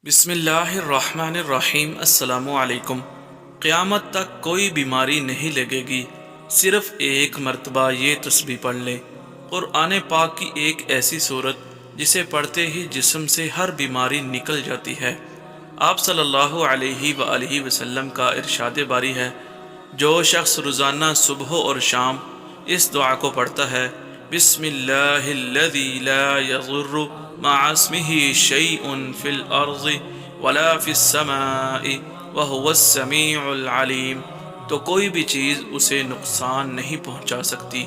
بسم اللہ الرحمن الرحیم۔ السلام علیکم۔ قیامت تک کوئی بیماری نہیں لگے گی، صرف ایک مرتبہ یہ تسبیح پڑھ لیں۔ قرآن پاک کی ایک ایسی صورت جسے پڑھتے ہی جسم سے ہر بیماری نکل جاتی ہے۔ آپ صلی اللہ علیہ وآلہ وسلم کا ارشاد باری ہے، جو شخص روزانہ صبح اور شام اس دعا کو پڑھتا ہے، بسم اللہ الذی لا یضر مع اسمہ شیء فی الارض ولا فی السماء وہو السمیع العلیم، تو کوئی بھی چیز اسے نقصان نہیں پہنچا سکتی۔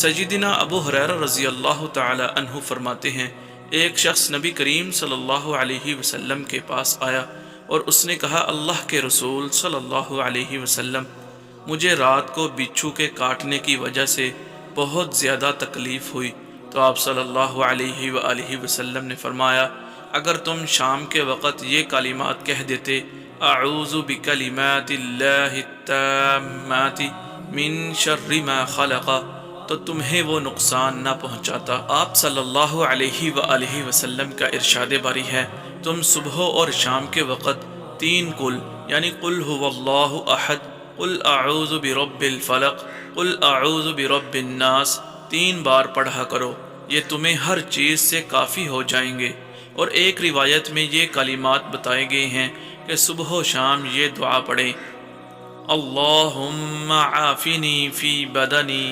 سیدنا ابو ہریرہ رضی اللہ تعالی عنہ فرماتے ہیں، ایک شخص نبی کریم صلی اللہ علیہ وسلم کے پاس آیا اور اس نے کہا، اللہ کے رسول صلی اللہ علیہ وسلم، مجھے رات کو بچھو کے کاٹنے کی وجہ سے بہت زیادہ تکلیف ہوئی۔ تو آپ صلی اللہ علیہ وآلہ وسلم نے فرمایا، اگر تم شام کے وقت یہ کلمات کہہ دیتے، اعوذ بکلمات اللہ التامات من شر ما خلق، تو تمہیں وہ نقصان نہ پہنچاتا۔ آپ صلی اللہ علیہ وآلہ وسلم کا ارشاد باری ہے، تم صبح اور شام کے وقت 3 قل یعنی قل هو اللہ احد، قل اعوذ برب الفلق، قل اعوذ برب الناس 3 بار پڑھا کرو، یہ تمہیں ہر چیز سے کافی ہو جائیں گے۔ اور ایک روایت میں یہ کلمات بتائے گئے ہیں کہ صبح و شام یہ دعا پڑھیں، اللہم عافنی فی بدنی،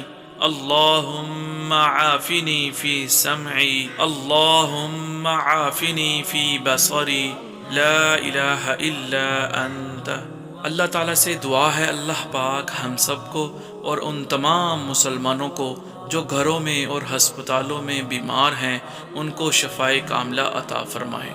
اللہم عافنی فی سمعی، اللہم عافنی فی بصری، لا الہ الا انت۔ اللہ تعالیٰ سے دعا ہے اللہ پاک ہم سب کو اور ان تمام مسلمانوں کو جو گھروں میں اور ہسپتالوں میں بیمار ہیں، ان کو شفائے کاملہ عطا فرمائے۔